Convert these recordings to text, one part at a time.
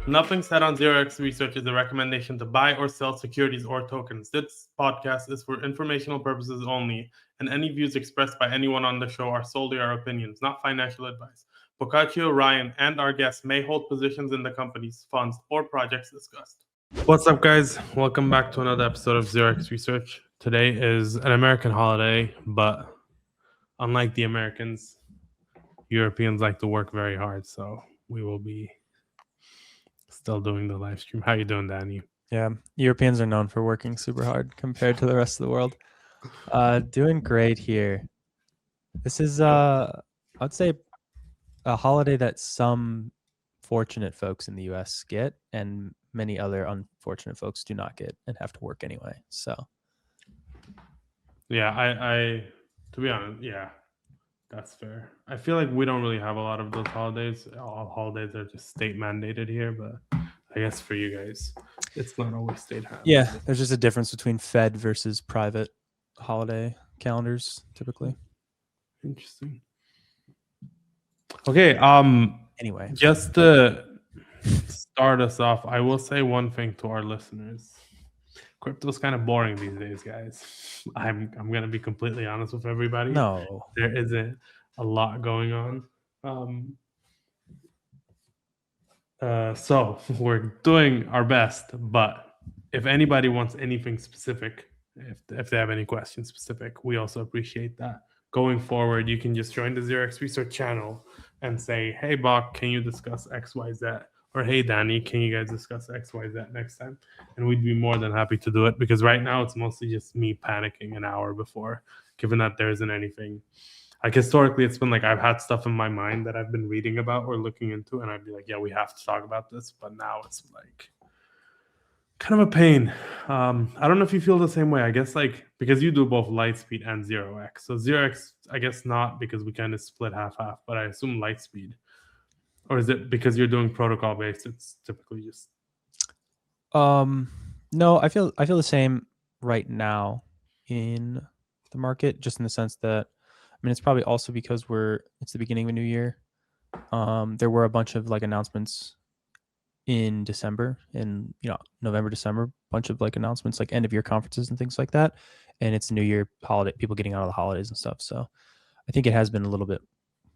Nothing said on 0x Research is a recommendation to buy or sell securities or tokens. This podcast is for informational purposes only, and any views expressed by anyone on the show are solely our opinions, not financial advice. Boccaccio, Ryan, and our guests may hold positions in the companies, funds, or projects discussed. What's up, guys? Welcome back to another episode of 0x Research. Today is an American holiday, but unlike the Americans, Europeans like to work very hard, so we will be still doing the live stream. How you doing, Danny? Yeah, Europeans are known for working super hard compared to the rest of the world. Doing great here. This is, I'd say, a holiday that some fortunate folks in the U.S. get, and many other unfortunate folks do not get and have to work anyway. So, yeah, I to be honest, yeah, that's fair. I feel like we don't really have a lot of those holidays. All holidays are just state mandated here, but I guess for you guys, it's not always state mandated. Yeah, there's just a difference between Fed versus private holiday calendars, typically. Interesting. Okay. Anyway, just to start us off, I will say one thing to our listeners. Crypto's kind of boring these days, guys. I'm gonna be completely honest with everybody. No, there isn't a lot going on. So we're doing our best, but if anybody wants anything specific, if they have any questions specific, we also appreciate that. Going forward, you can just join the 0x Research channel and say, hey, Bach, can you discuss XYZ? Or hey, Danny, can you guys discuss XYZ next time? And we'd be more than happy to do it, because right now it's mostly just me panicking an hour before, given that there isn't anything. Like historically, it's been like I've had stuff in my mind that I've been reading about or looking into, and I'd be like, yeah, we have to talk about this. But now it's like kind of a pain. I don't know if you feel the same way. I guess like because you do both Lightspeed and 0x. So 0x, I guess not, because we kind of split half-half, but I assume Lightspeed. Or is it because you're doing protocol based? It's typically just no, I feel the same right now in the market, just in the sense that, I mean, it's probably also because it's the beginning of a new year. There were a bunch of like announcements in December, in November, December, bunch of like announcements, like end of year conferences and things like that. And it's New Year holiday, people getting out of the holidays and stuff. So I think it has been a little bit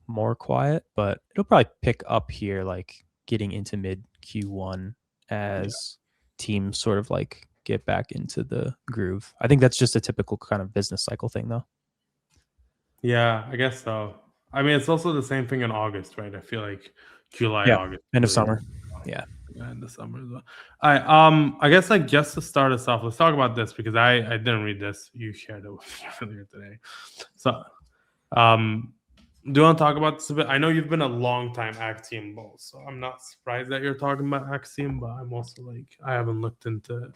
more quiet, but it'll probably pick up here, like getting into mid Q1 as teams sort of like get back into the groove. I think that's just a typical kind of business cycle thing, though. Yeah, I guess so. I mean, it's also the same thing in August, right? I feel like July, Yeah, August, end of summer. Yeah. in the summer as well. I guess like just to start us off, let's talk about this, because I didn't read this. You shared it with me earlier today. So do you want to talk about this a bit? I know you've been a long time Axiom bull, so I'm not surprised that you're talking about Axiom, but I'm also like, I haven't looked into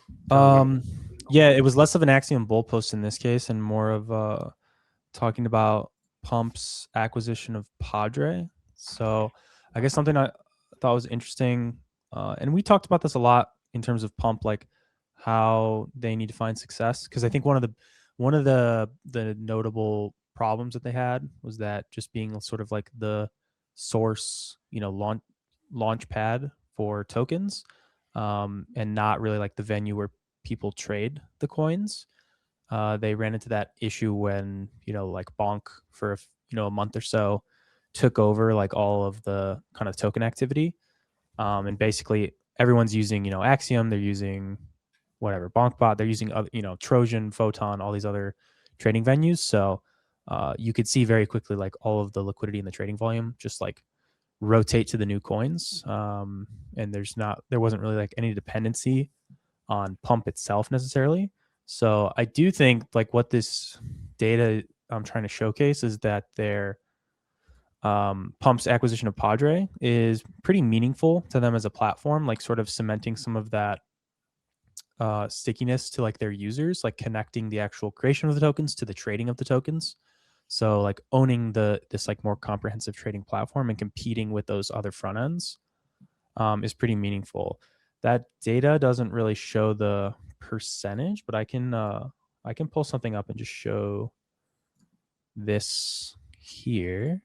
yeah, it was less of an Axiom bull post in this case and more of talking about Pump's acquisition of Padre. So I guess something I thought was interesting, and we talked about this a lot in terms of Pump, like how they need to find success, because I think one of the notable problems that they had was that just being sort of like the source, launch pad for tokens, and not really like the venue where people trade the coins. They ran into that issue when like Bonk for a month or so took over like all of the kind of token activity, and basically everyone's using Axiom, they're using whatever BonkBot, they're using other Trojan, Photon, all these other trading venues. So you could see very quickly like all of the liquidity in the trading volume just like rotate to the new coins, and there wasn't really like any dependency on Pump itself necessarily. So I do think like what this data I'm trying to showcase is that their Pump's acquisition of Padre is pretty meaningful to them as a platform, like sort of cementing some of that stickiness to like their users, like connecting the actual creation of the tokens to the trading of the tokens. So like owning this like more comprehensive trading platform and competing with those other front ends is pretty meaningful. That data doesn't really show the percentage, but I can pull something up and just show this here.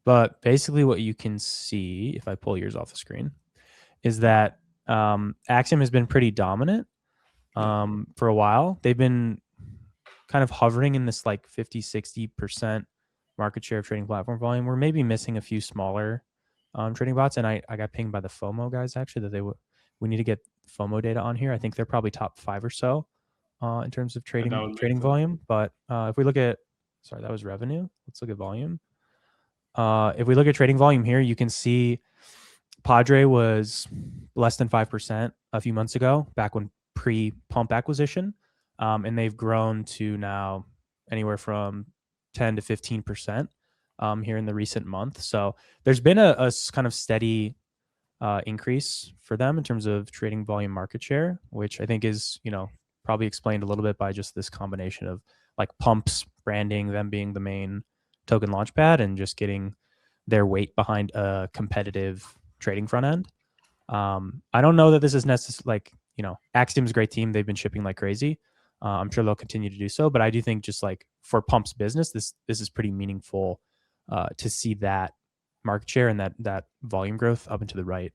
But basically what you can see, if I pull yours off the screen, is that Axiom has been pretty dominant for a while. They've been kind of hovering in this like 50-60% market share of trading platform volume. We're maybe missing a few smaller trading bots. And I got pinged by the FOMO guys actually that we need to get FOMO data on here. I think they're probably top 5 or so in terms of That would make trading sense. volume. But if we look at, sorry, that was revenue. Let's look at volume. If we look at trading volume here, you can see Padre was less than 5% a few months ago, back when pre-pump acquisition. And they've grown to now anywhere from 10 to 15% here in the recent month. So there's been a kind of steady increase for them in terms of trading volume market share, which I think is, probably explained a little bit by just this combination of like pumps branding, them being the main token launchpad, and just getting their weight behind a competitive trading front end. I don't know that this is necessarily like, Axiom's a great team. They've been shipping like crazy. I'm sure they'll continue to do so, but I do think just like for Pump's business, this is pretty meaningful to see that market share and that volume growth up and to the right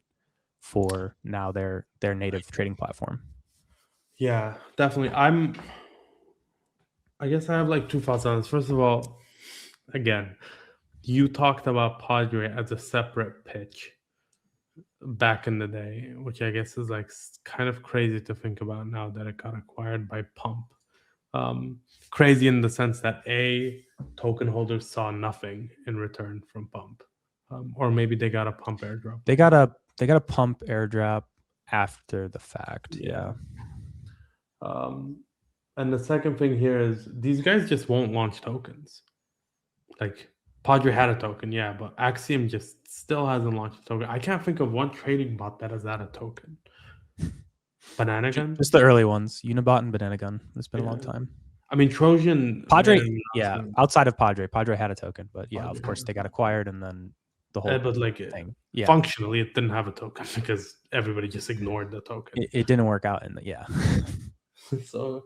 for now their native trading platform. Yeah, definitely. I guess I have like two thoughts on this. First of all, again, you talked about Padre as a separate pitch back in the day, which I guess is like kind of crazy to think about now that it got acquired by Pump. Crazy in the sense that token holders saw nothing in return from Pump, or maybe they got a Pump airdrop. They got a Pump airdrop after the fact. Yeah. And the second thing here is these guys just won't launch tokens. Like Padre had a token, yeah, but Axiom just still hasn't launched a token. I can't think of one trading bot that has had a token. Banana Gun? Just the early ones, Unibot and Banana Gun. It's been a long time. I mean, Trojan. Padre, yeah, outside of Padre had a token, but yeah, Padre, of course they got acquired, and then the whole but like thing. Yeah, functionally, it didn't have a token because everybody just ignored the token. It didn't work out, and yeah. So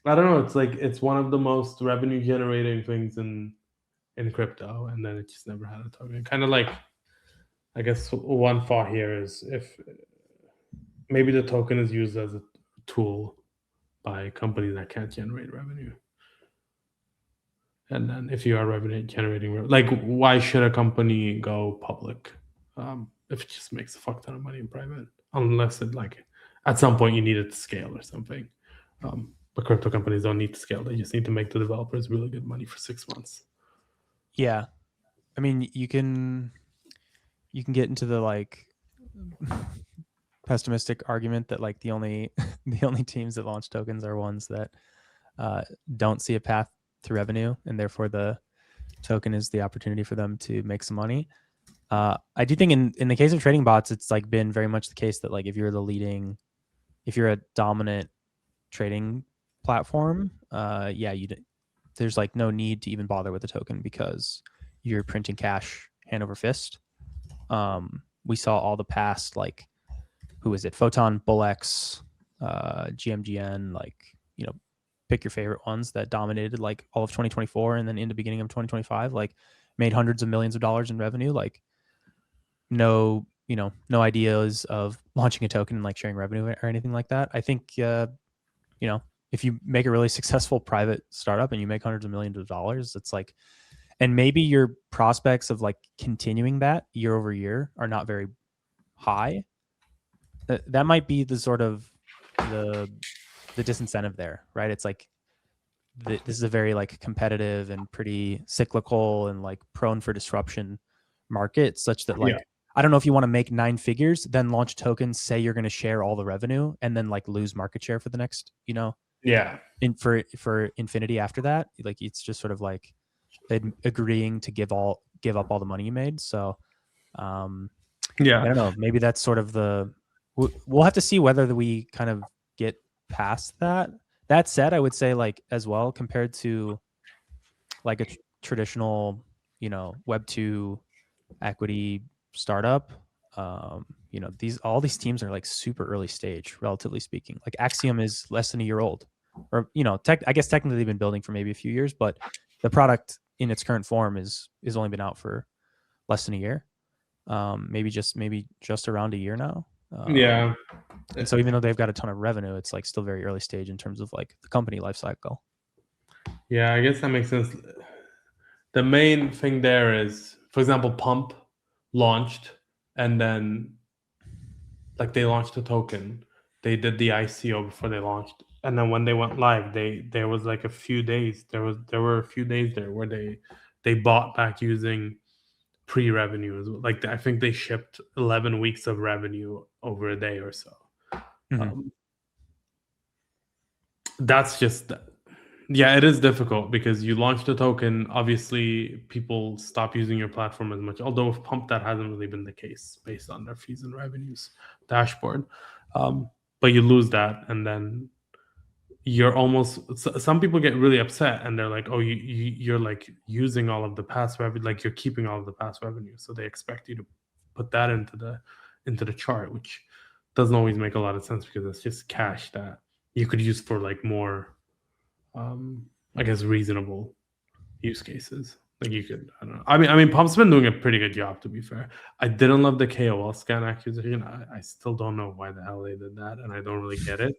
I don't know. It's like it's one of the most revenue generating things in crypto, and then it just never had a token. Kind of like, I guess one thought here is if maybe the token is used as a tool by companies that can't generate revenue. And then if you are revenue generating, like why should a company go public if it just makes a fuck ton of money in private? Unless it like at some point you need it to scale or something. But crypto companies don't need to scale. They just need to make the developers really good money for 6 months. Yeah. I mean, you can get into the like pessimistic argument that like the only teams that launch tokens are ones that don't see a path to revenue, and therefore the token is the opportunity for them to make some money. I do think in the case of trading bots, it's like been very much the case that like if you're a dominant trading platform, there's like no need to even bother with the token because you're printing cash hand over fist. We saw all the past, like, who is it? Photon, Bullex, GMGN, like, pick your favorite ones that dominated like all of 2024 and then in the beginning of 2025, like made hundreds of millions of dollars in revenue. Like no ideas of launching a token and like sharing revenue or anything like that. I think, if you make a really successful private startup and you make hundreds of millions of dollars, it's like, and maybe your prospects of like continuing that year over year are not very high. That might be the sort of the disincentive there, right? It's like this is a very like competitive and pretty cyclical and like prone for disruption market, such that like I don't know if you want to make 9 figures, then launch tokens, say you're going to share all the revenue, and then like lose market share for the next, for infinity after that. Like it's just sort of like agreeing to give up all the money you made. So I don't know. Maybe that's sort of we'll have to see whether we kind of get past that. That said, I would say like as well, compared to like a traditional, Web 2 equity startup, all these teams are like super early stage, relatively speaking. Like Axiom is less than a year old, or I guess technically they've been building for maybe a few years, but the product in its current form is only been out for less than a year, maybe just around a year now. Yeah. And so even though they've got a ton of revenue, it's like still very early stage in terms of like the company life cycle. Yeah, I guess that makes sense. The main thing there is, for example, Pump launched, and then like they launched a token. They did the ICO before they launched, and then when they went live, there was like a few days. There were a few days there where they bought back using pre-revenues. Like I think they shipped 11 weeks of revenue over a day or so. That's just, yeah, it is difficult because you launched a token. Obviously, people stop using your platform as much. Although with Pump, that hasn't really been the case based on their fees and revenues dashboard. But you lose that, and then you're almost. Some people get really upset, and they're like, "Oh, you're like using all of the past revenue, like you're keeping all of the past revenue." So they expect you to put that into the chart, which doesn't always make a lot of sense because it's just cash that you could use for like more, I guess, reasonable use cases. Like you could, I don't know. I mean, Pump's been doing a pretty good job, to be fair. I didn't love the KOL scan acquisition. I still don't know why the hell they did that, and I don't really get it.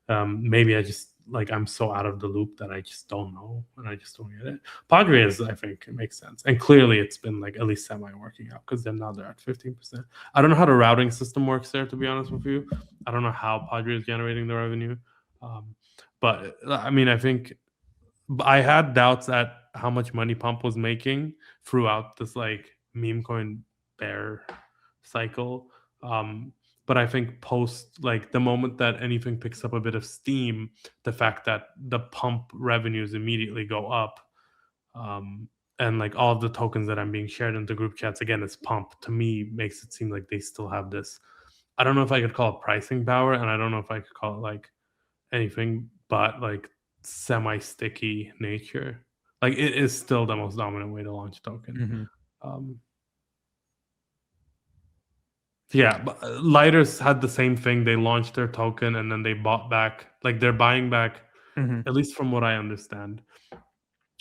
Maybe I just like I'm so out of the loop that I just don't know, and I just don't get it. Padre is, I think, it makes sense, and clearly it's been like at least semi working out because now they're at 15%. I don't know how the routing system works there, to be honest with you. I don't know how Padre is generating the revenue, but I mean, I think I had doubts at how much money Pump was making throughout this like meme coin bear cycle. But I think post like the moment that anything picks up a bit of steam, the fact that the Pump revenues immediately go up, and like all of the tokens that I'm being shared into group chats again is Pump, to me makes it seem like they still have this. I don't know if I could call it pricing power, and I don't know if I could call it like anything but like semi-sticky nature. Like it is still the most dominant way to launch a token. Yeah, but Lighters had the same thing. They launched their token and then they bought back. Like they're buying back, at least from what I understand.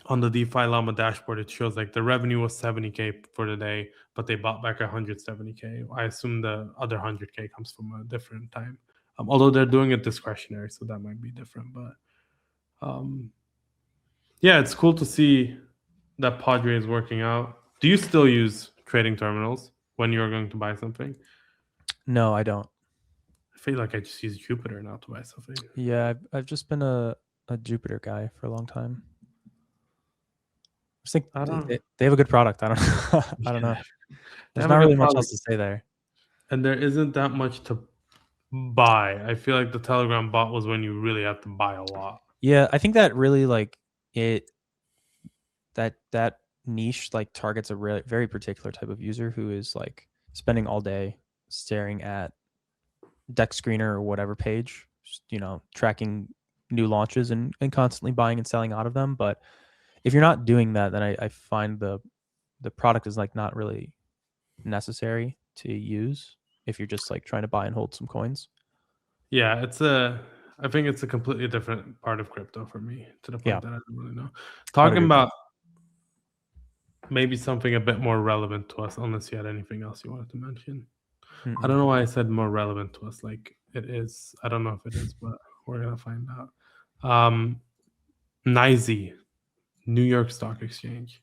On the DeFi Llama dashboard, it shows like the revenue was 70K for the day, but they bought back 170K. I assume the other 100K comes from a different time. Although they're doing it discretionary, so that might be different. But yeah, it's cool to see that Padre is working out. Do you still use trading terminals when you're going to buy something? No, I don't. I feel like I just use Jupiter now to buy something. Yeah, I've just been a Jupiter guy for a long time. I just think they have a good product. I don't know. I don't know. There's not really much else to say there. And there isn't that much to buy. I feel like the Telegram bot was when you really had to buy a lot. Yeah, I think that really like that niche like targets a really very particular type of user who is like spending all day staring at deck screener or whatever page, you know, tracking new launches and constantly buying and selling out of them. But if you're not doing that, then I find the product is like not really necessary to use if you're just like trying to buy and hold some coins. Yeah, I think it's a completely different part of crypto for me, to the point that I don't really know. Talking about maybe something a bit more relevant to us, unless you had anything else you wanted to mention. I don't know why I said more relevant to us. Like it is. I don't know if it is, but we're gonna find out. NYSE, New York Stock Exchange,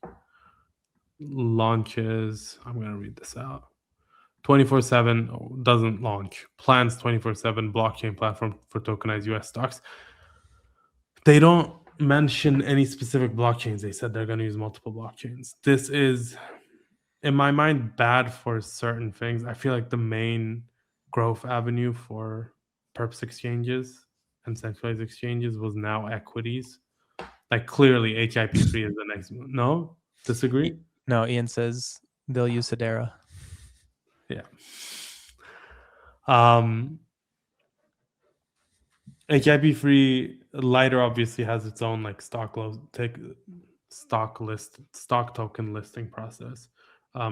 launches. I'm gonna read this out. 24/7 doesn't launch. Plans 24/7 blockchain platform for tokenized US stocks. They don't mention any specific blockchains. They said they're going to use multiple blockchains. This is, in my mind, bad for certain things. I feel like the main growth avenue for perps exchanges and centralized exchanges was now equities. Like clearly HIP3 is the next one. No? Disagree? No, Ian says they'll use Hedera. Yeah. HIP3 Lighter obviously has its own like stock token listing process.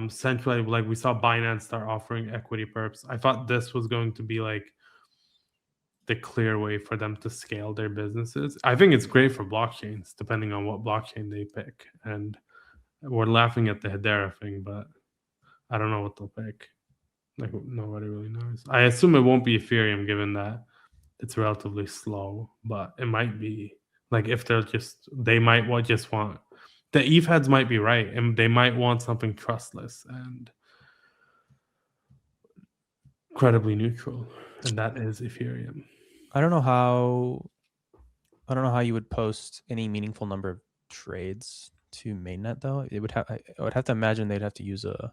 Centrally, like we saw Binance start offering equity perps. I thought this was going to be like the clear way for them to scale their businesses. I think it's great for blockchains, depending on what blockchain they pick. And we're laughing at the Hedera thing, but I don't know what they'll pick. Like nobody really knows. I assume it won't be Ethereum given that it's relatively slow, but it might be. Like if they might just want the ETH heads might be right, and they might want something trustless and credibly neutral, and that is Ethereum. I don't know how you would post any meaningful number of trades to mainnet though. I would have to imagine they'd have to use a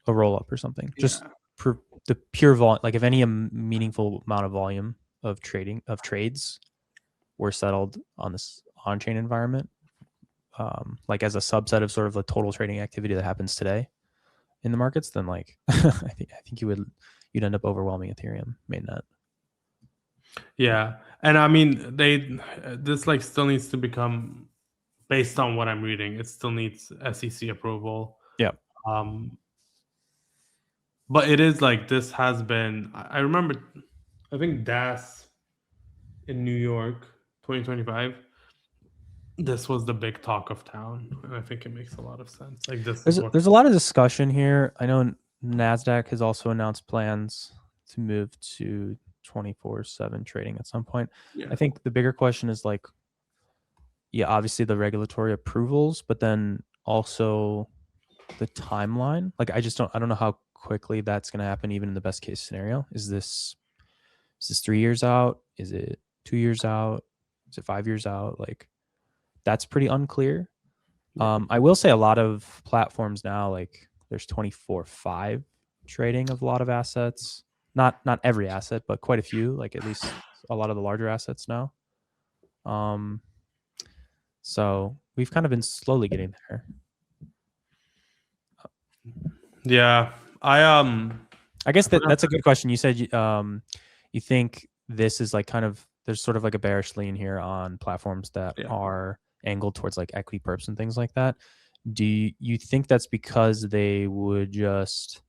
roll up or something. Yeah. Just for the pure volume, like if any meaningful amount of volume of trades were settled on this on-chain environment, like as a subset of sort of the total trading activity that happens today in the markets, then like I think you'd end up overwhelming Ethereum mainnet. Yeah, and I mean this like still needs to become, based on what I'm reading, it still needs SEC approval. Yeah. But it is like this has been. I remember, I think DAS in New York, 2025. This was the big talk of town, and I think it makes a lot of sense. Like There's a lot of discussion here. I know NASDAQ has also announced plans to move to 24/7 trading at some point. Yeah. I think the bigger question is like, yeah, obviously the regulatory approvals, but then also the timeline. Like I don't know how quickly that's going to happen, even in the best case scenario. Is this 3 years out? Is it 2 years out? Is it 5 years out? Like that's pretty unclear. I will say a lot of platforms now, like there's 24/5 trading of a lot of assets. Not every asset, but quite a few, like at least a lot of the larger assets now. So we've kind of been slowly getting there. Yeah. I guess that's a good question. You said you think this is like kind of, there's sort of like a bearish lean here on platforms that are angled towards like equity perps and things like that. Do you think that's because they would just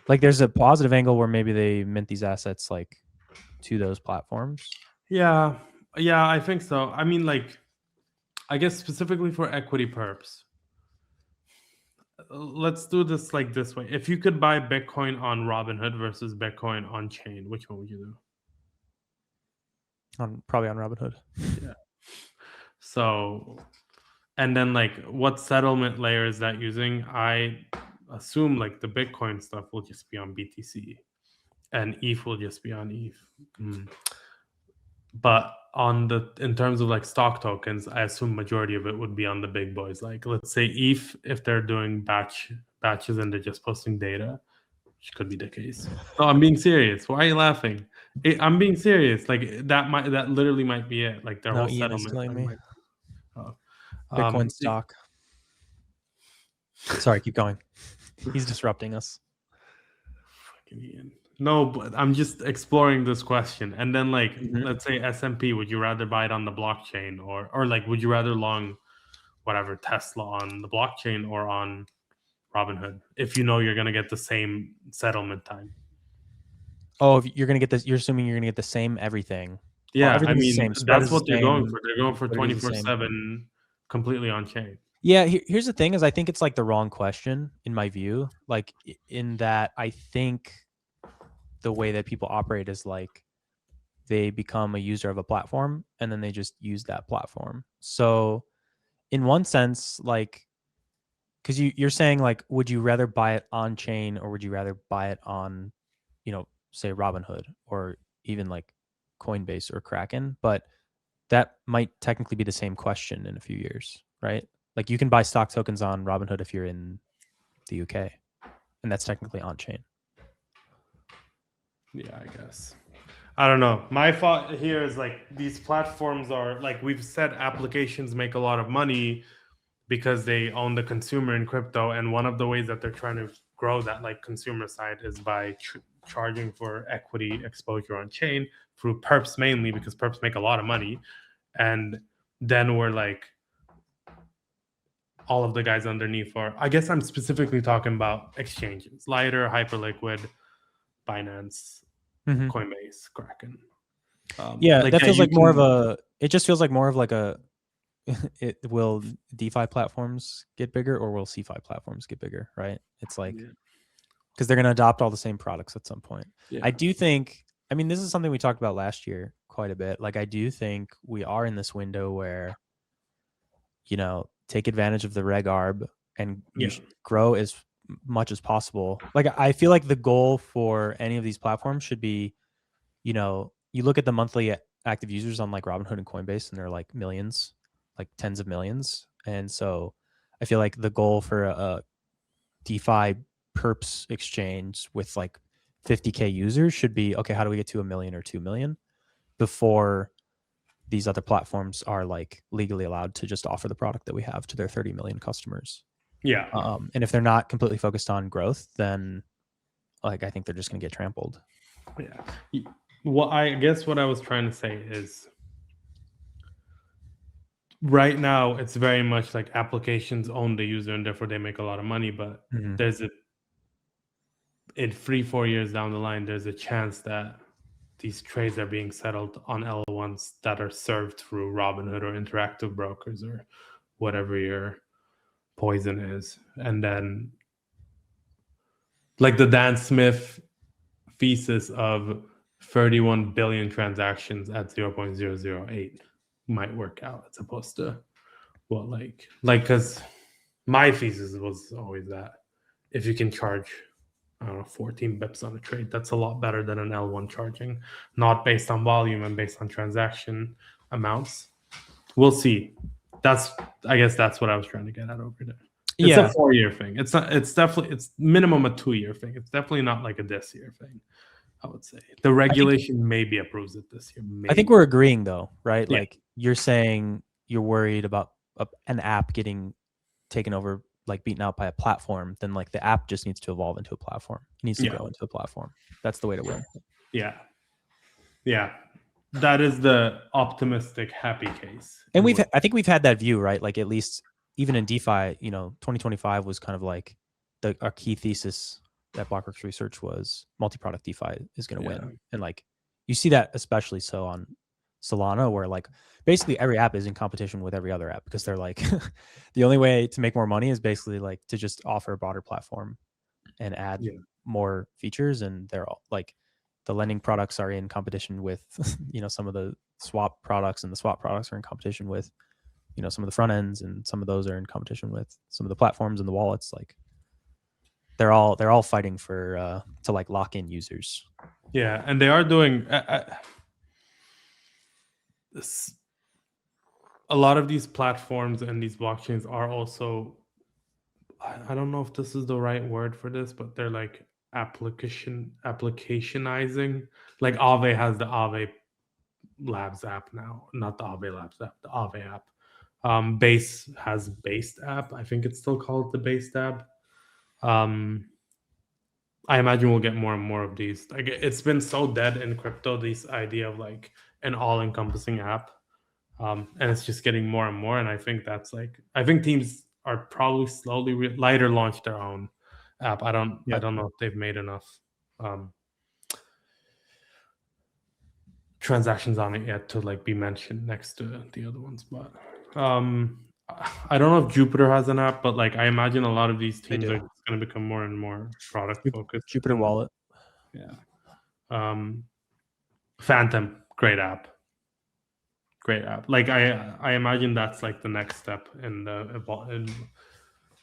like, there's a positive angle where maybe they mint these assets like to those platforms? Yeah, I think so. I mean, like, I guess specifically for equity perps, let's do this like this way. If you could buy Bitcoin on Robinhood versus Bitcoin on chain, which one would you do? Probably on Robinhood. Yeah. So, and then like what settlement layer is that using? I assume like the Bitcoin stuff will just be on BTC, and ETH will just be on ETH. But in terms of like stock tokens, I assume majority of it would be on the big boys. Like let's say ETH, if they're doing batches and they're just posting data, which could be the case. No, I'm being serious. Why are you laughing? I'm being serious. Like that literally might be it. Like their whole Ian is settlement. killing me. Bitcoin stock. Sorry, keep going. He's disrupting us. Fucking Ian. No, but I'm just exploring this question. And then like, let's say S&P, would you rather buy it on the blockchain or like, would you rather long whatever Tesla on the blockchain or on Robinhood if you know you're going to get the same settlement time? Oh, if you're going to get this, you're assuming you're going to get the same everything. Yeah, I mean, that's what they're going for. They're going for 24/7 completely on chain. Yeah, here's the thing is I think it's like the wrong question in my view. Like in that I think the way that people operate is like they become a user of a platform and then they just use that platform. So in one sense, like, because you're saying like, would you rather buy it on chain or would you rather buy it on, say Robinhood or even like Coinbase or Kraken? But that might technically be the same question in a few years, right? Like you can buy stock tokens on Robinhood if you're in the UK, and that's technically on chain. Yeah, I guess. I don't know. My thought here is like these platforms are like we've said applications make a lot of money because they own the consumer in crypto, and one of the ways that they're trying to grow that like consumer side is by charging for equity exposure on chain through perps mainly because perps make a lot of money, and then we're like all of the guys underneath are. I guess I'm specifically talking about exchanges: Lighter, Hyperliquid, Binance, Coinbase, Kraken. That feels like more of a. It just feels like more of like a will DeFi platforms get bigger or will CeFi platforms get bigger, right? It's like, because they're going to adopt all the same products at some point. Yeah. I do think, I mean, this is something we talked about last year quite a bit. Like, I do think we are in this window where, take advantage of the Reg Arb and you should grow as much as possible. Like, I feel like the goal for any of these platforms should be, you look at the monthly active users on like Robinhood and Coinbase, and they're like millions, like tens of millions. And so I feel like the goal for a DeFi perps exchange with like 50K users should be, okay, how do we get to 1 million or 2 million before these other platforms are like legally allowed to just offer the product that we have to their 30 million customers? Yeah. And if they're not completely focused on growth, then like I think they're just going to get trampled. Yeah. Well, I guess what I was trying to say is right now it's very much like applications own the user and therefore they make a lot of money. But there's in 3-4 years down the line, there's a chance that these trades are being settled on L1s that are served through Robinhood or interactive brokers or whatever your poison is. And then like the Dan Smith thesis of 31 billion transactions at 0.008 might work out as opposed to what like because my thesis was always that if you can charge, I don't know, 14 bips on a trade, that's a lot better than an L1 charging, not based on volume and based on transaction amounts. We'll see. I guess that's what I was trying to get at over there. It's a 4-year thing. It's not. It's definitely. It's minimum a 2-year thing. It's definitely not like a this year thing. I would say the regulation maybe approves it this year. Maybe. I think we're agreeing though, right? Yeah. Like you're saying you're worried about an app getting taken over, like beaten out by a platform. Then like the app just needs to evolve into a platform. It needs to grow into a platform. That's the way to win. Yeah. Yeah. That is the optimistic, happy case. And I think we've had that view, right? Like at least even in DeFi, 2025 was kind of like our key thesis that Blockworks Research was multi-product DeFi is going to win. And like you see that especially so on Solana, where like basically every app is in competition with every other app because they're like the only way to make more money is basically like to just offer a broader platform and add more features. And they're all like the lending products are in competition with some of the swap products, and the swap products are in competition with some of the front ends, and some of those are in competition with some of the platforms and the wallets. Like they're all fighting for to like lock in users. Yeah, and they are doing this. A lot of these platforms and these blockchains are also, I don't know if this is the right word for this, but they're like applicationizing. Like Aave has the Aave Labs app now, not the Aave Labs app, the Aave app. Base has Based app. I think it's still called the Based app. I imagine we'll get more and more of these. Like it's been so dead in crypto, this idea of like an all-encompassing app, and it's just getting more and more. And I think that's like, I think teams are probably slowly Lighter launched their own app. I don't know if they've made enough transactions on it yet to like be mentioned next to the other ones. But I don't know if Jupiter has an app, but like I imagine a lot of these teams are going to become more and more product focused. Jupiter Wallet. Yeah. Phantom, great app. Like I imagine that's like the next step in the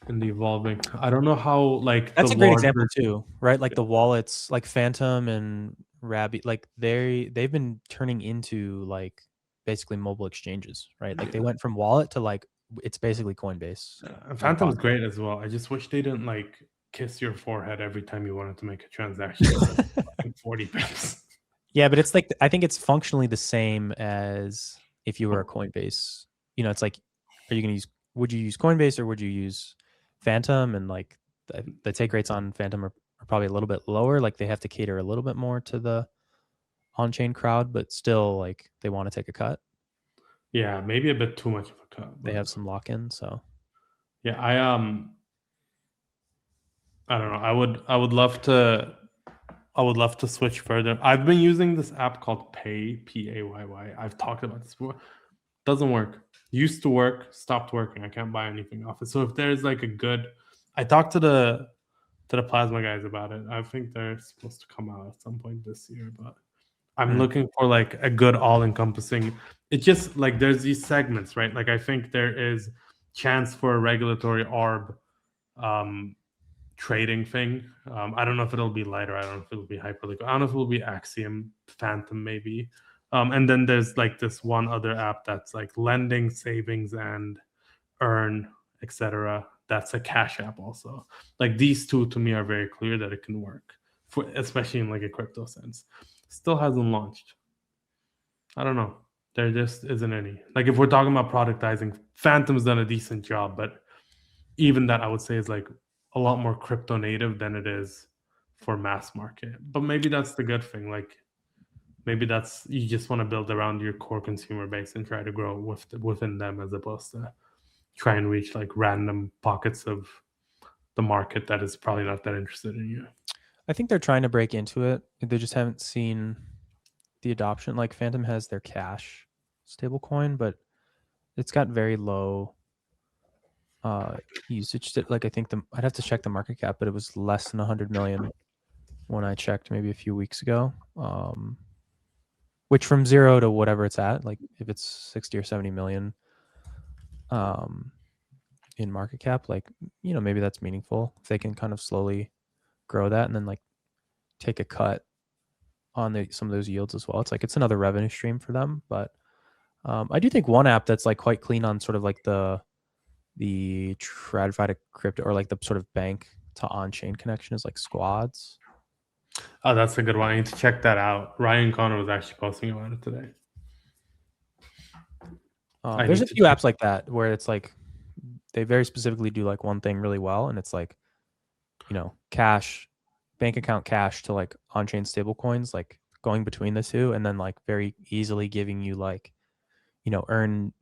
evolving. I don't know how like that's a great example too, right? Like the wallets, like Phantom and Rabbit, like they've been turning into like basically mobile exchanges, right? Like they went from wallet to like it's basically Coinbase. Phantom's great as well. I just wish they didn't like kiss your forehead every time you wanted to make a transaction. 40 pips. Yeah, but it's like I think it's functionally the same as if you were a Coinbase. It's like, would you use Coinbase or would you use Phantom? And like the take rates on Phantom are probably a little bit lower. Like they have to cater a little bit more to the on-chain crowd, but still like they want to take a cut. Yeah, maybe a bit too much of a cut. They have some lock-in, so yeah, I don't know. I would love to switch further. I've been using this app called Payy, Payy. I've talked about this before. Doesn't work. Used to work, stopped working. I can't buy anything off it. So if there's like a good, I talked to the plasma guys about it. I think they're supposed to come out at some point this year, but I'm looking for like a good all-encompassing. It just like there's these segments, right? Like I think there is chance for a regulatory arb trading thing. I don't know if it'll be lighter. I don't know if it'll be hyperliquid. I don't know if it'll be Axiom, Phantom, maybe. And then there's like this one other app that's like lending, savings, and earn, etc. That's a cash app also. Like these two to me are very clear that it can work, for especially in like a crypto sense. Still hasn't launched. I don't know. There just isn't any. Like if we're talking about productizing, Phantom's done a decent job, but even that I would say is like a lot more crypto native than it is for mass market. But maybe that's the good thing. Like maybe that's you just want to build around your core consumer base and try to grow within them as opposed to try and reach like random pockets of the market that is probably not that interested in you. I think they're trying to break into it. They just haven't seen the adoption. Like Phantom has their cash stablecoin, but it's got very low usage. Like I think I'd have to check the market cap, but it was less than 100 million when I checked maybe a few weeks ago. Which from 0 to whatever it's at, like if it's 60 or 70 million in market cap, like, you know, maybe that's meaningful if they can kind of slowly grow that and then like take a cut on some of those yields as well. It's like it's another revenue stream for them. But I do think one app that's like quite clean on sort of like the TradFi to crypto or like the sort of bank to on-chain connection is like Squads. Oh, that's a good one. I need to check that out. Ryan Connor was actually posting about it today. There's a few apps like that where it's like they very specifically do like one thing really well, and it's like, you know, cash, bank account cash to like on-chain stable coins, like going between the two, and then like very easily giving you like, you know, earn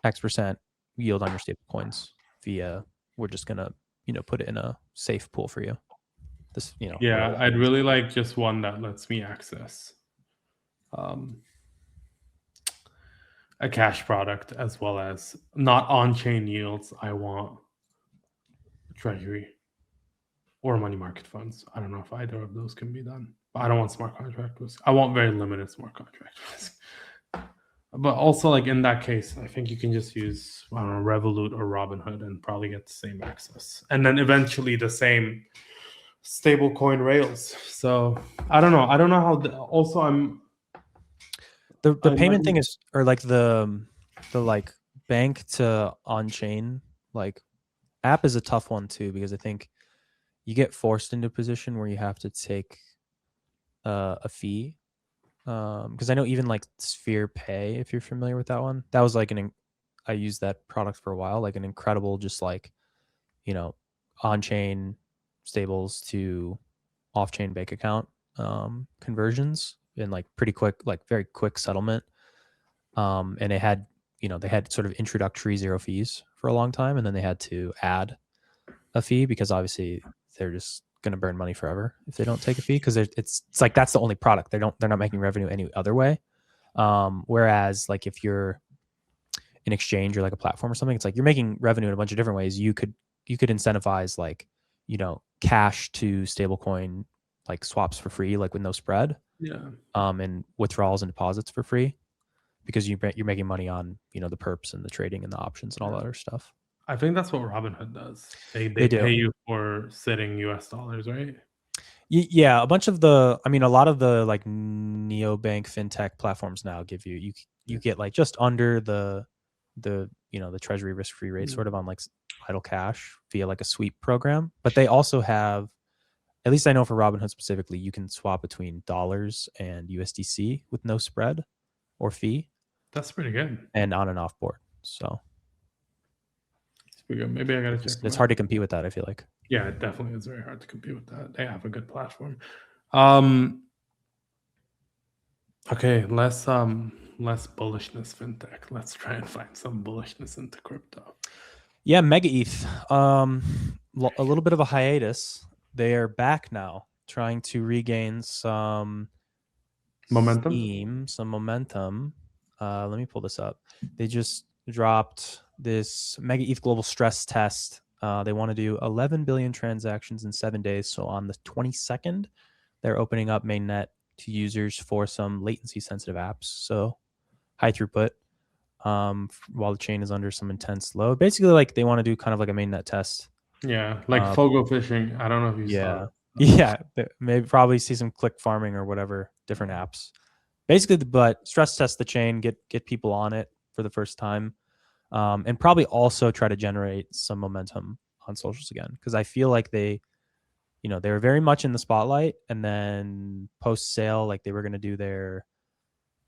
X% yield on your stable coins via, we're just gonna, you know, put it in a safe pool for you. This, you know, yeah, I'd really like just one that lets me access a cash product as well as not on-chain yields. I want treasury or money market funds. I don't know if either of those can be done. But I don't want smart contract risk. I want very limited smart contract risk. But also, like in that case, I think you can just use, I don't know, Revolut or Robinhood and probably get the same access, and then eventually the same stablecoin rails. So I don't know. I don't know how. Also, the payment thing is, or like the like bank to on chain like app is a tough one too, because I think you get forced into a position where you have to take a fee. Because I know even like Sphere Pay, if you're familiar with that one, that was like I used that product for a while, like an incredible, just like, you know, on-chain stables to off-chain bank account conversions in like pretty quick, like very quick settlement. And it had, you know, they had sort of introductory 0 fees for a long time, and then they had to add a fee because obviously they're just going to burn money forever if they don't take a fee, because it's like that's the only product. They're not making revenue any other way. Whereas like if you're an exchange or like a platform or something, it's like you're making revenue in a bunch of different ways. You could incentivize like, you know, cash to stablecoin like swaps for free, like with no spread. Yeah. And withdrawals and deposits for free, because you're making money on, you know, the perps and the trading and the options and all that other stuff. I think that's what Robinhood does. They do. Pay you for sitting US dollars, right? Yeah, a bunch of a lot of the like neobank fintech platforms now give you get like just under the you know, the treasury risk-free rate sort of on like idle cash via like a sweep program. But they also have, at least I know for Robinhood specifically, you can swap between dollars and USDC with no spread or fee. That's pretty good. And on and off board. So maybe I gotta check. It's hard to compete with that, I feel like. Yeah, it definitely is very hard to compete with that. They have a good platform. Okay, less bullishness fintech. Let's try and find some bullishness into crypto. Yeah, MegaETH. A little bit of a hiatus. They are back now, trying to regain some momentum. Let me pull this up. They just dropped this MegaETH global stress test. They want to do 11 billion transactions in 7 days. So on the 22nd, they're opening up mainnet to users for some latency sensitive apps. So high throughput, while the chain is under some intense load. Basically, like they want to do kind of like a mainnet test. Yeah, like Fogo fishing. I don't know if you saw it. Yeah, maybe probably see some click farming or whatever, different apps. Basically, but stress test the chain, get people on it for the first time, and probably also try to generate some momentum on socials again, because I feel like they were very much in the spotlight, and then post sale, like they were going to do their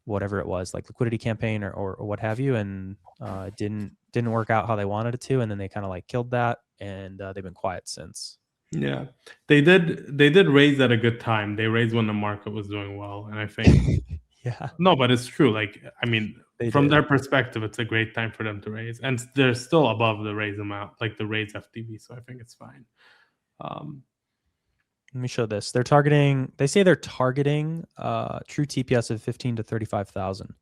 whatever it was, like liquidity campaign or what have you, and it didn't work out how they wanted it to, and then they kind of like killed that, and they've been quiet since. Yeah, they did raise at a good time. They raised when the market was doing well, and I think yeah, no, but it's true. Like, I mean, from did. their perspective, it's a great time for them to raise, and they're still above the raise amount, like the raise FTV. So I think it's fine. Let me show this. They say they're targeting true TPS of 15 to 35,000.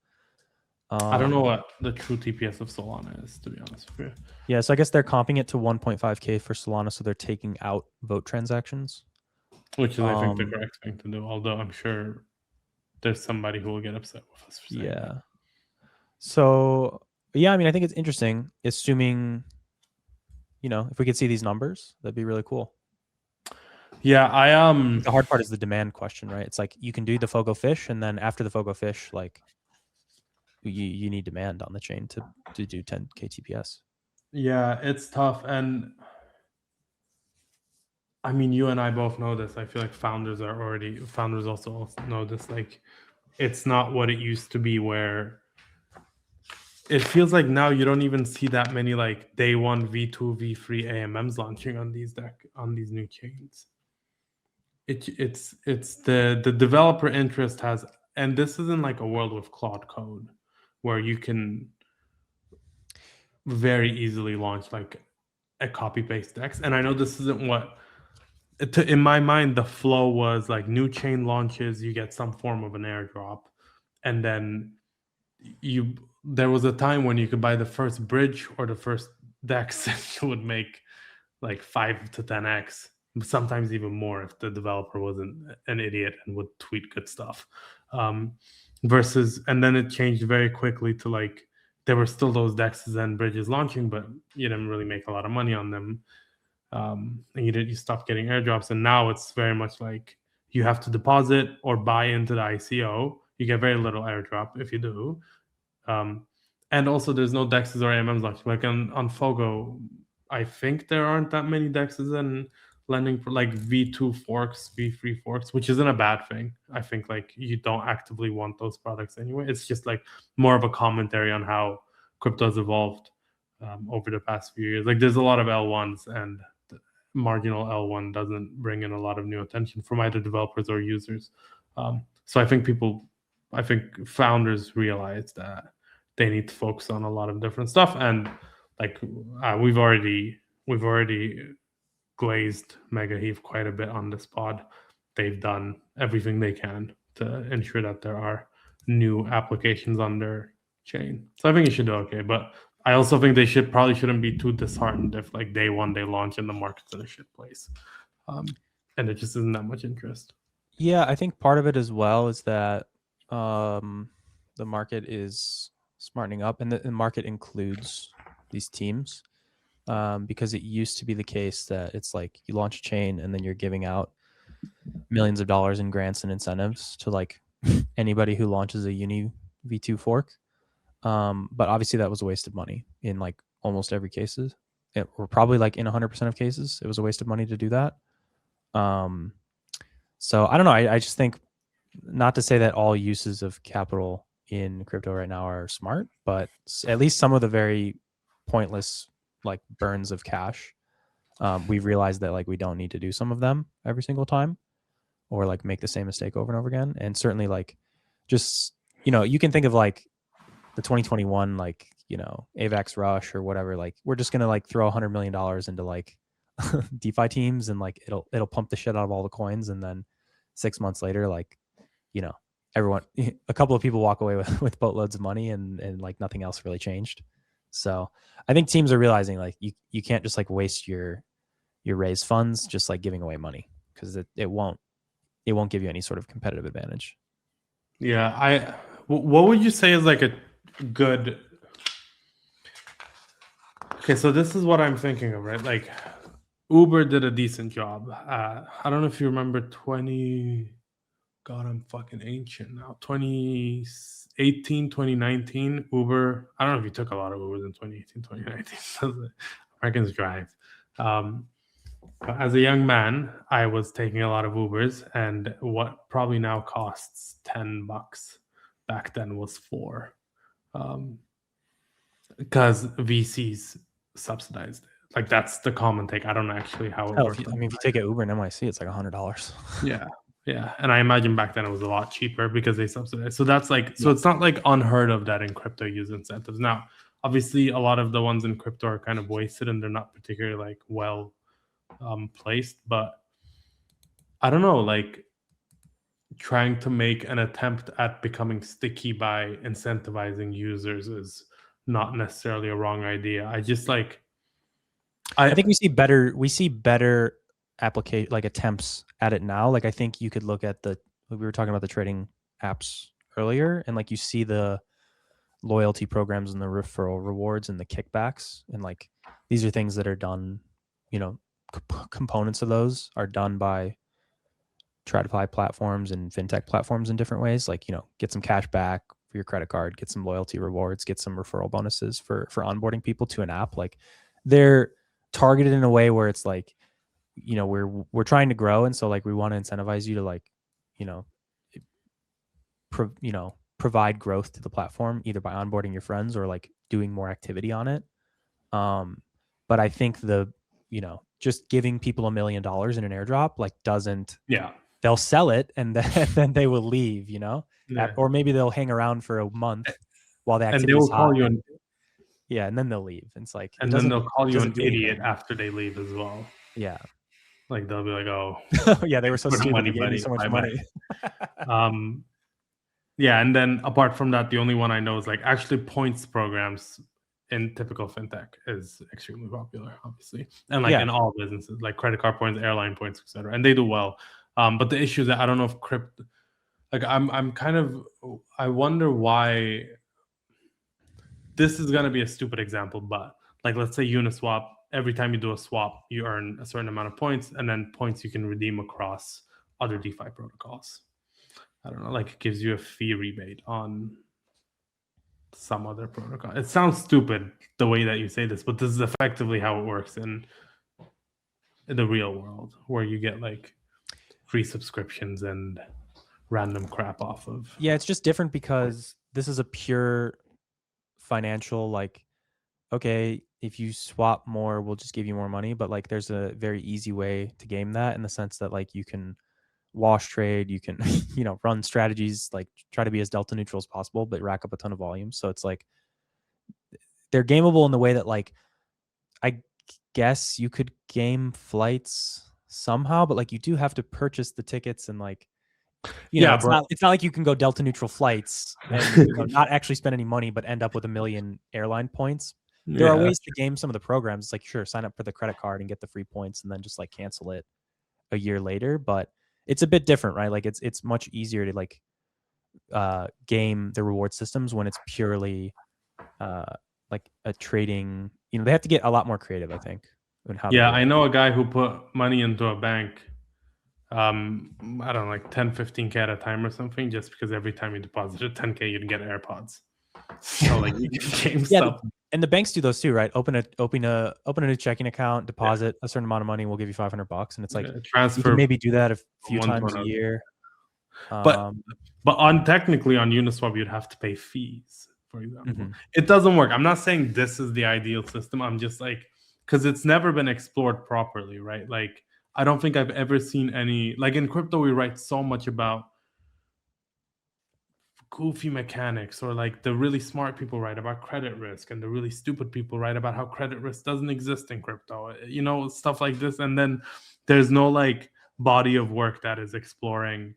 I don't know what the true TPS of Solana is, to be honest with you. Yeah, so I guess they're comping it to 1.5K for Solana, so they're taking out vote transactions. Which is, I think, the correct thing to do, although I'm sure there's somebody who will get upset with us for saying that. So, yeah, I mean, I think it's interesting, assuming, if we could see these numbers, that'd be really cool. Yeah, the hard part is the demand question, right? It's like you can do the Fogo fish, and then after the Fogo fish, like you need demand on the chain to do 10K TPS. Yeah, it's tough. And I mean, you and I both know this. I feel like founders also know this. Like, it's not what it used to be, where it feels like now you don't even see that many like day one V2, V3 AMMs launching on these new chains. It's the developer interest has, and this isn't like a world with Claude Code where you can very easily launch like a copy paste DEX. And I know this isn't what, in my mind, the flow was like new chain launches, you get some form of an airdrop, and then there was a time when you could buy the first bridge or the first DEX, and you would make like 5 to 10x, sometimes even more if the developer wasn't an idiot and would tweet good stuff. And then it changed very quickly to like there were still those DEXs and bridges launching, but you didn't really make a lot of money on them. And you stopped getting airdrops, and now it's very much like you have to deposit or buy into the ICO. You get very little airdrop if you do. And also there's no DEXs or AMMs launching. Like on Fogo, I think there aren't that many DEXs and lending for like V2 forks, V3 forks, which isn't a bad thing. I think like you don't actively want those products anyway. It's just like more of a commentary on how crypto's evolved over the past few years. Like there's a lot of L1s, and marginal L1 doesn't bring in a lot of new attention from either developers or users. So I think founders realize that they need to focus on a lot of different stuff, and like we've already glazed MegaETH quite a bit on this pod. They've done everything they can to ensure that there are new applications on their chain. So I think it should do okay, but I also think they shouldn't be too disheartened if like day one they launch and the market's in a shit place, and it just isn't that much interest. Yeah, I think part of it as well is that the market is smartening up, and the market includes these teams, because it used to be the case that it's like you launch a chain and then you're giving out millions of dollars in grants and incentives to like anybody who launches a uni V2 fork. But obviously that was a waste of money in like almost every cases, or probably like in 100% of cases, it was a waste of money to do that. So I don't know. I just think, not to say that all uses of capital in crypto right now are smart, but at least some of the very pointless like burns of cash, we've realized that like we don't need to do some of them every single time, or like make the same mistake over and over again. And certainly like just, you can think of like the 2021, like, AVAX rush or whatever, like we're just going to like throw $100 million into like DeFi teams, and like it'll pump the shit out of all the coins. And then 6 months later, like, everyone, a couple of people walk away with boatloads of money, and like nothing else really changed. So I think teams are realizing like you can't just like waste your raise funds just like giving away money, because it won't give you any sort of competitive advantage. Yeah, what would you say is like a good? Okay, so this is what I'm thinking of, right? Like Uber did a decent job. I don't know if you remember 20. God, I'm fucking ancient now. 2018, 2019, Uber. I don't know if you took a lot of Ubers in 2018, 2019. Americans drive. As a young man, I was taking a lot of Ubers, and what probably now costs $10 back then was 4, because VCs subsidized it. Like that's the common take. I don't know actually how it worked. If you take an Uber in NYSE, it's like $100. Yeah, and I imagine back then it was a lot cheaper because they subsidized. So that's like, so it's not like unheard of that in crypto use incentives. Now, obviously, a lot of the ones in crypto are kind of wasted and they're not particularly like well placed. But I don't know, like trying to make an attempt at becoming sticky by incentivizing users is not necessarily a wrong idea. I just like, I think we see better application like attempts at it now. Like I think you could look at we were talking about the trading apps earlier, and like you see the loyalty programs and the referral rewards and the kickbacks, and like these are things that are done, components of those are done by TradFi platforms and fintech platforms in different ways. Like, get some cash back for your credit card, get some loyalty rewards, get some referral bonuses for onboarding people to an app. Like they're targeted in a way where it's like, we're trying to grow, and so like we want to incentivize you to like, provide growth to the platform either by onboarding your friends or like doing more activity on it. But I think just giving people $1 million in an airdrop like doesn't. Yeah. They'll sell it and then they will leave, or maybe they'll hang around for a month while the activity is hot. Yeah, and then they'll leave. It's like, and then they'll call you an idiot after they leave as well. Yeah, like they'll be like, "Oh, yeah, they were so stupid. They gave me so much money." Yeah, and then apart from that, the only one I know is like actually points programs in typical fintech is extremely popular, obviously, and like in all businesses, like credit card points, airline points, etc., and they do well. But the issue is that I don't know if crypto, like I wonder why. This is gonna be a stupid example, but like let's say Uniswap, every time you do a swap, you earn a certain amount of points, and then points you can redeem across other DeFi protocols. I don't know, like it gives you a fee rebate on some other protocol. It sounds stupid the way that you say this, but this is effectively how it works in the real world, where you get like free subscriptions and random crap off of. Yeah, it's just different because this is a pure financial, like, okay, if you swap more, we'll just give you more money. But like there's a very easy way to game that, in the sense that like you can wash trade, you can run strategies, like try to be as delta neutral as possible, but rack up a ton of volume. So it's like they're gameable in the way that like I guess you could game flights somehow, but like you do have to purchase the tickets, and like it's not like you can go delta neutral flights and not actually spend any money but end up with 1 million airline points. There are ways to game some of the programs. It's like, sure, sign up for the credit card and get the free points and then just like cancel it a year later, but it's a bit different, right? Like it's much easier to like game the reward systems when it's purely like a trading. They have to get a lot more creative, I think. I know a guy who put money into a bank, I don't know, like 10, 15K at a time or something, just because every time you deposited 10K, you'd get AirPods. So like you can game stuff. And the banks do those too, right? Open a new checking account, deposit a certain amount of money, we'll give you $500, and it's like transfer. You can maybe do that a few times a year. But technically on Uniswap, you'd have to pay fees, for example. It doesn't work. I'm not saying this is the ideal system. I'm just like, because it's never been explored properly, right? Like I don't think I've ever seen any, like in crypto, we write so much about goofy mechanics, or like the really smart people write about credit risk, and the really stupid people write about how credit risk doesn't exist in crypto, stuff like this. And then there's no like body of work that is exploring,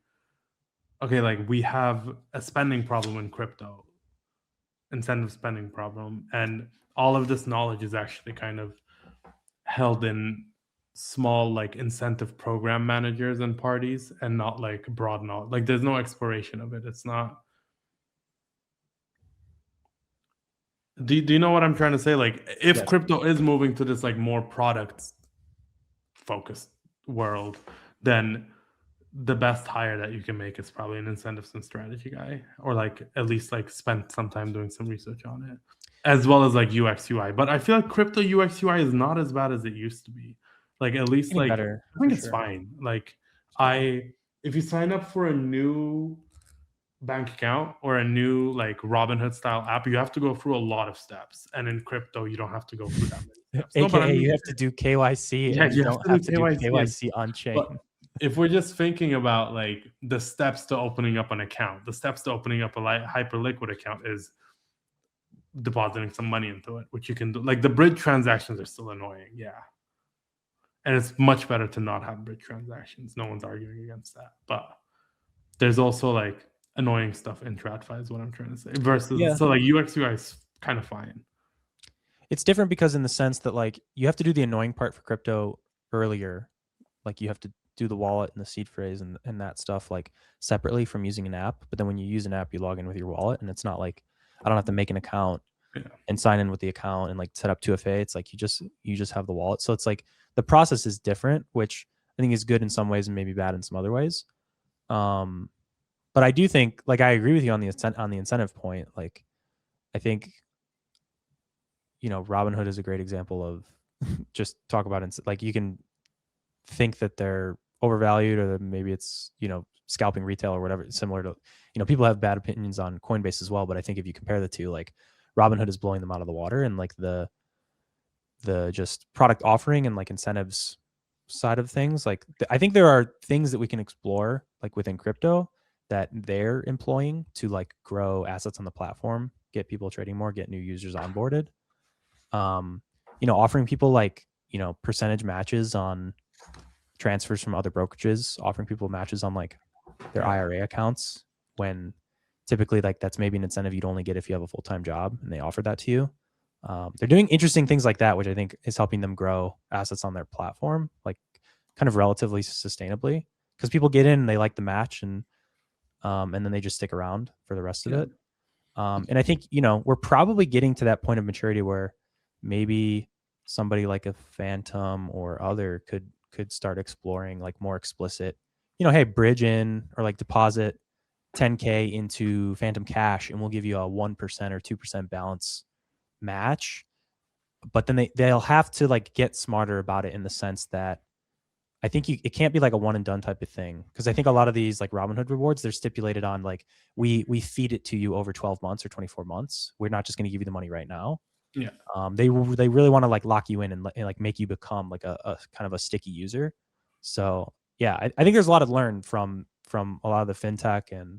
okay, like we have a spending problem in crypto, incentive spending problem, and all of this knowledge is actually kind of held in small like incentive program managers and parties, and not like broad knowledge. Like there's no exploration of it. It's not. Do you know what I'm trying to say? Like if Yes. crypto is moving to this like more product focused world, then the best hire that you can make is probably an incentives and strategy guy, or like at least like spend some time doing some research on it, as well as like UX UI. But I feel like crypto UX UI is not as bad as it used to be. Like at least Getting like better, I think for it's sure. fine. Like if you sign up for a new bank account or a new like Robinhood style app, you have to go through a lot of steps. And in crypto, you don't have to go through that many steps. No, but I AKA mean, you have to do KYC yeah, and you you don't have have to to do KYC. KYC on chain. But if we're just thinking about like the steps to opening up an account, the steps to opening up a hyperliquid account is depositing some money into it, which you can do. Like the bridge transactions are still annoying, yeah. And it's much better to not have bridge transactions. No one's arguing against that. But there's also like annoying stuff in TradFi is what I'm trying to say. Versus so like UX UI is kind of fine. It's different because in the sense that like you have to do the annoying part for crypto earlier. Like you have to do the wallet and the seed phrase and that stuff like separately from using an app. But then when you use an app, you log in with your wallet, and it's not like I don't have to make an account and sign in with the account and like set up 2FA. It's like you just have the wallet. So it's like the process is different, which I think is good in some ways and maybe bad in some other ways. But I do think like I agree with you on the incentive point. Like I think Robinhood is a great example of just talk about like you can think that they're overvalued or that maybe it's scalping retail or whatever, similar to people have bad opinions on Coinbase as well, but I think if you compare the two, like Robinhood is blowing them out of the water, and like the just product offering and like incentives side of things, like I think there are things that we can explore like within crypto that they're employing to like grow assets on the platform, get people trading more, get new users onboarded. Offering people like percentage matches on transfers from other brokerages, offering people matches on like their IRA accounts, when typically like that's maybe an incentive you'd only get if you have a full-time job and they offer that to you. They're doing interesting things like that, which I think is helping them grow assets on their platform, like kind of relatively sustainably, because people get in and they like the match, and then they just stick around for the rest of it. And I think we're probably getting to that point of maturity where maybe somebody like a Phantom or other could start exploring like more explicit, hey, bridge in or like deposit 10K into Phantom Cash and we'll give you a 1% or 2% balance match. But then they'll have to like get smarter about it in the sense that I think it can't be like a one and done type of thing, because I think a lot of these like Robinhood rewards, they're stipulated on like we feed it to you over 12 months or 24 months. We're not just going to give you the money right now. Yeah. They really want to like lock you in and like make you become like a kind of a sticky user. So yeah, I think there's a lot to learn from a lot of the fintech and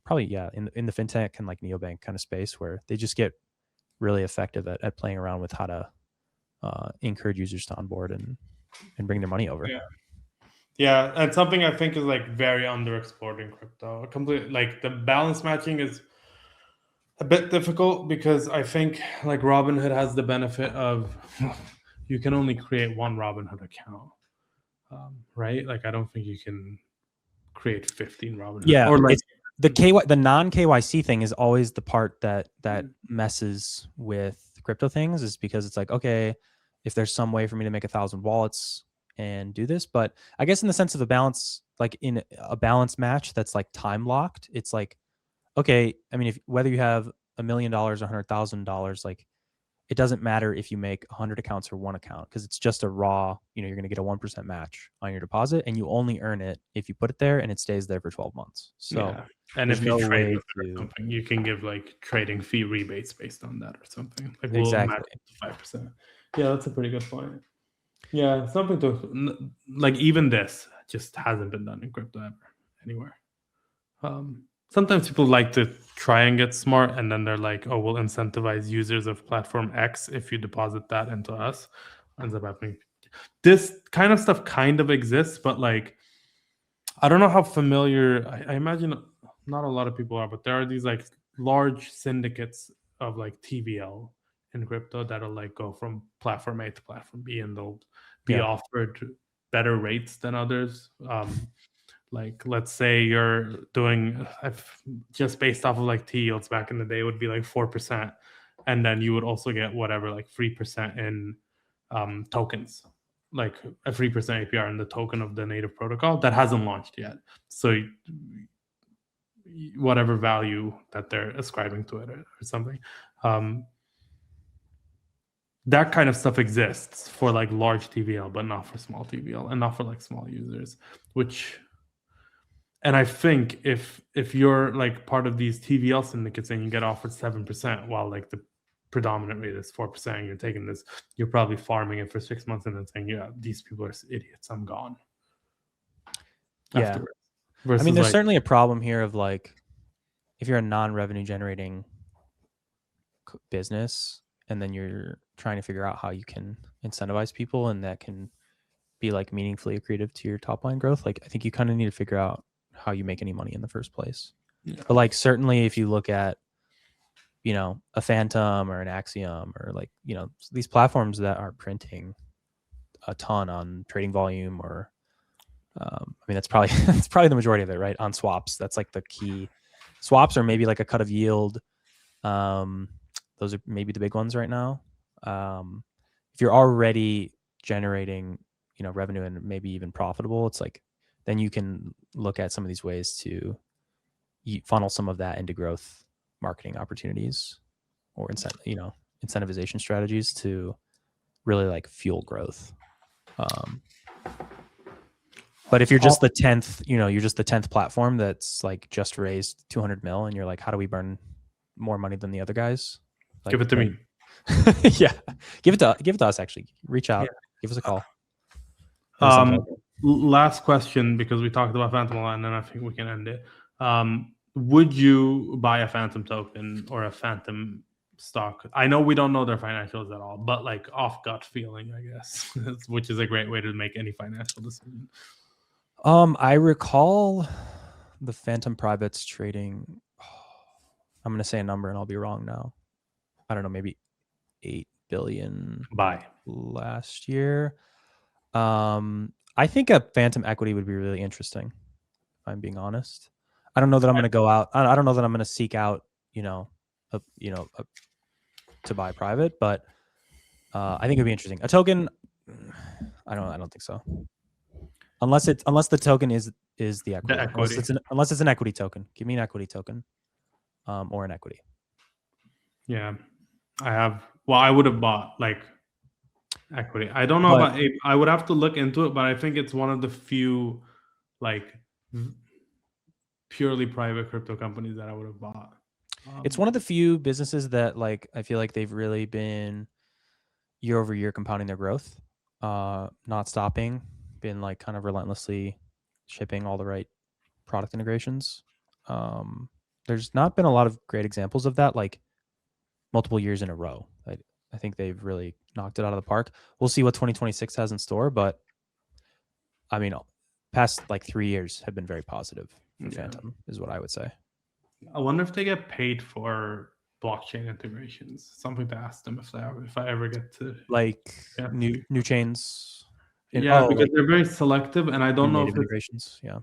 probably in the fintech and like neobank kind of space, where they just get really effective at playing around with how to encourage users to onboard and bring their money over. Yeah, and something I think is like very underexplored in crypto. Like the balance matching is a bit difficult because I think like Robinhood has the benefit of you can only create one Robinhood account, right? Like I don't think you can create 15 Robinhood. Yeah, or like it's the non KYC thing is always the part that messes with crypto things, is because it's like, okay, if there's some way for me to make 1,000 wallets and do this, but I guess in the sense of a balance, like in a balance match that's like time locked, it's like, okay, I mean, if whether you have $1 million or $100,000, like it doesn't matter if you make 100 accounts or one account, because it's just a raw, you're going to get a 1% match on your deposit, and you only earn it if you put it there and it stays there for 12 months. So and if you trade with to something, you can give like trading fee rebates based on that or something. Like exactly. We'll match 5%. Yeah, that's a pretty good point. Yeah, something to like, even this just hasn't been done in crypto ever anywhere. Sometimes people like to try and get smart, and then they're like, oh, we'll incentivize users of platform X if you deposit that into us. Ends up happening. This kind of stuff kind of exists, but like, I don't know how familiar, I imagine not a lot of people are, but there are these like large syndicates of like TVL in crypto that'll like go from platform A to platform B, and they'll be Yeah. offered better rates than others. Like let's say you're doing just based off of like T yields back in the day would be like 4%, and then you would also get whatever like 3% in tokens, like a 3% APR in the token of the native protocol that hasn't launched yet. So whatever value that they're ascribing to it or something. That kind of stuff exists for like large TVL, but not for small TVL and not for like small users, and I think if you're like part of these TVL syndicates and you get offered 7% while like the predominant rate is 4%, and you're taking this, you're probably farming it for 6 months and then saying, yeah, these people are idiots, I'm gone. Yeah. Afterwards. I mean, there's certainly a problem here of like, if you're a non-revenue generating business and then you're trying to figure out how you can incentivize people and that can be like meaningfully accretive to your top line growth, like I think you kind of need to figure out how you make any money in the first place. Yeah. But like certainly if you look at, you know, a Phantom or an Axiom or like, you know, these platforms that are printing a ton on trading volume or I mean that's probably the majority of it, right? On swaps, that's like the key. Swaps are maybe like a cut of yield. Those are maybe the big ones right now. If you're already generating, you know, revenue and maybe even profitable, it's like then you can look at some of these ways to funnel some of that into growth marketing opportunities or incentivization strategies to really like fuel growth. But if you're just the 10th, you know, you're just the 10th platform that's like just raised 200 mil and you're like, how do we burn more money than the other guys? Like, give it to me. Yeah. Give it to us actually. Reach out. Yeah. Give us a call. Last question, because we talked about Phantom a lot and then I think we can end it. Would you buy a Phantom token or a Phantom stock? I know we don't know their financials at all, but like off gut feeling, I guess, which is a great way to make any financial decision. I recall the Phantom privates trading. I'm going to say a number and I'll be wrong now. I don't know, maybe 8 billion buy last year. I think a Phantom equity would be really interesting, if I'm being honest. I don't know that I'm going to go out. I don't know that I'm going to seek out, to buy private, but I think it'd be interesting. A token, I don't think so. Unless the token is the equity. Unless it's an equity token. Give me an equity token, or an equity. Yeah, I would have bought like equity. I don't know about Ape. I would have to look into it, but I think it's one of the few like purely private crypto companies that I would have bought. It's one of the few businesses that like I feel like they've really been year over year compounding their growth, not stopping, been like kind of relentlessly shipping all the right product integrations. There's not been a lot of great examples of that, like multiple years in a row. I think they've really knocked it out of the park. We'll see what 2026 has in store, but I mean, past like 3 years have been very positive for Phantom, is what I would say. I wonder if they get paid for blockchain integrations. Something to ask them if I ever get to like new chains. Because they're very selective, and I don't know if integrations. Yeah,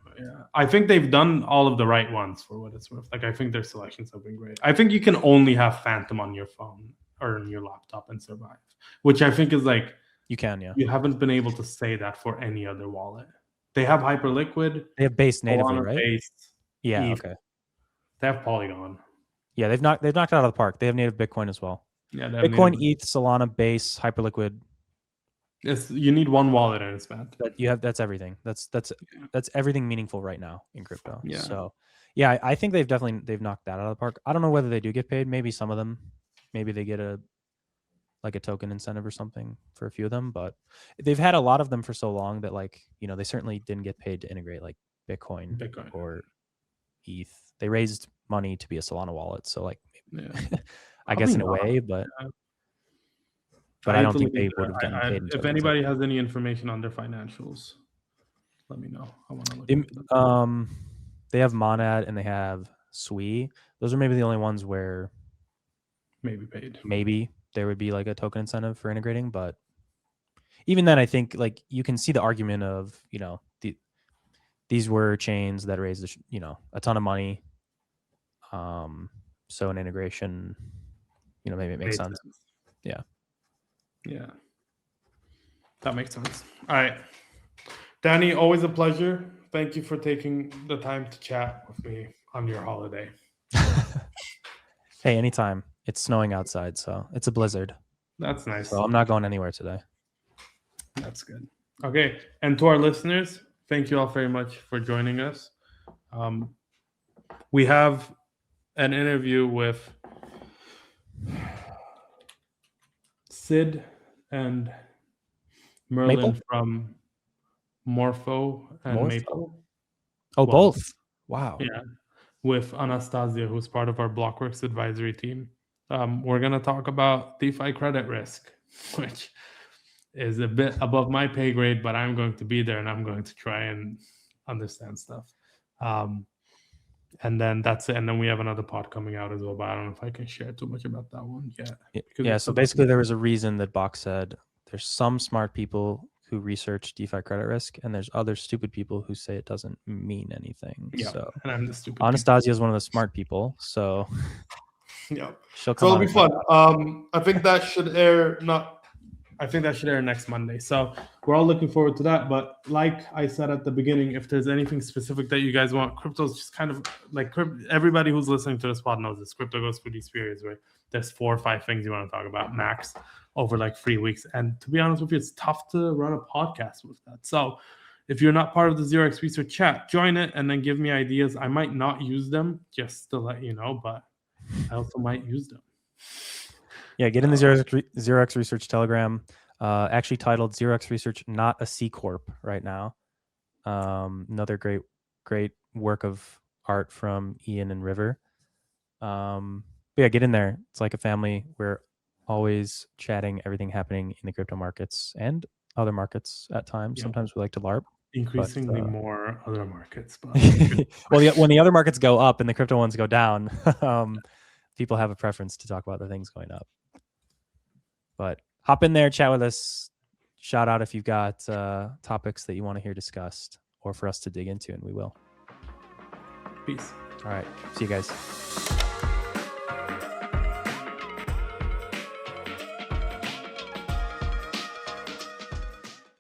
I think they've done all of the right ones for what it's worth. Like I think their selections have been great. I think you can only have Phantom on your phone or on your laptop and survive, which I think is like you can. Yeah, you haven't been able to say that for any other wallet. They have Hyperliquid. They have Base natively, right? Yeah. ETH. Okay. They have Polygon. Yeah, they've knocked it out of the park. They have native Bitcoin as well. Yeah, Bitcoin, ETH, Solana, Base, Hyperliquid. You need one wallet and it's bad. But that's everything. That's everything meaningful right now in crypto. Yeah. So yeah, I think they've knocked that out of the park. I don't know whether they do get paid. Maybe some of them. Maybe they get a token incentive or something for a few of them, but they've had a lot of them for so long that like, they certainly didn't get paid to integrate like Bitcoin. or ETH. They raised money to be a Solana wallet. So like, I guess in a way, but I don't think they would have gotten paid. If anybody has any information on their financials, let me know. I want to look into them. They have Monad and they have Sui. Those are maybe the only ones where maybe paid. Maybe. there would be like a token incentive for integrating. But even then, I think like you can see the argument of, you know, these were chains that raised, you know, a ton of money. So an integration, you know, maybe it makes sense. Yeah. Yeah. That makes sense. All right. Danny, always a pleasure. Thank you for taking the time to chat with me on your holiday. Hey, anytime. It's snowing outside, so it's a blizzard. That's nice. So I'm not going anywhere today. That's good. Okay. And to our listeners, thank you all very much for joining us. We have an interview with Sid and Merlin Maple? from Morpho and Morpho? Maple. Oh, Well, both. Wow. Yeah. With Anastasia, who's part of our Blockworks advisory team. We're going to talk about DeFi credit risk, which is a bit above my pay grade, but I'm going to be there and I'm going to try and understand stuff. And then that's it. And then we have another pod coming out as well, but I don't know if I can share too much about that one yet. Yeah. So basically, there was a reason that Bach said there's some smart people who research DeFi credit risk, and there's other stupid people who say it doesn't mean anything. Yeah, so and I'm the stupid. Anastasia is one of the smart people, so yeah, she'll come. So it'll be fun. I think that should air next Monday. So we're all looking forward to that. But like I said at the beginning, if there's anything specific that you guys want, crypto's just kind of like everybody who's listening to this pod knows this. Crypto goes through these periods where there's 4 or 5 things you want to talk about max over like 3 weeks. And to be honest with you, it's tough to run a podcast with that. So if you're not part of the 0x Research chat, join it and then give me ideas. I might not use them, just to let you know, but I also might use them. Yeah, get in the 0x Research Telegram. Actually titled 0x Research Not a C Corp right now. Another great work of art from Ian and River. But yeah, get in there. It's like a family. We're always chatting everything happening in the crypto markets and other markets at times. Yeah. Sometimes we like to LARP. Increasingly more other markets. But well, when the other markets go up and the crypto ones go down, people have a preference to talk about the things going up. But hop in there, chat with us. Shout out if you've got topics that you want to hear discussed or for us to dig into, and we will. Peace. All right. See you guys.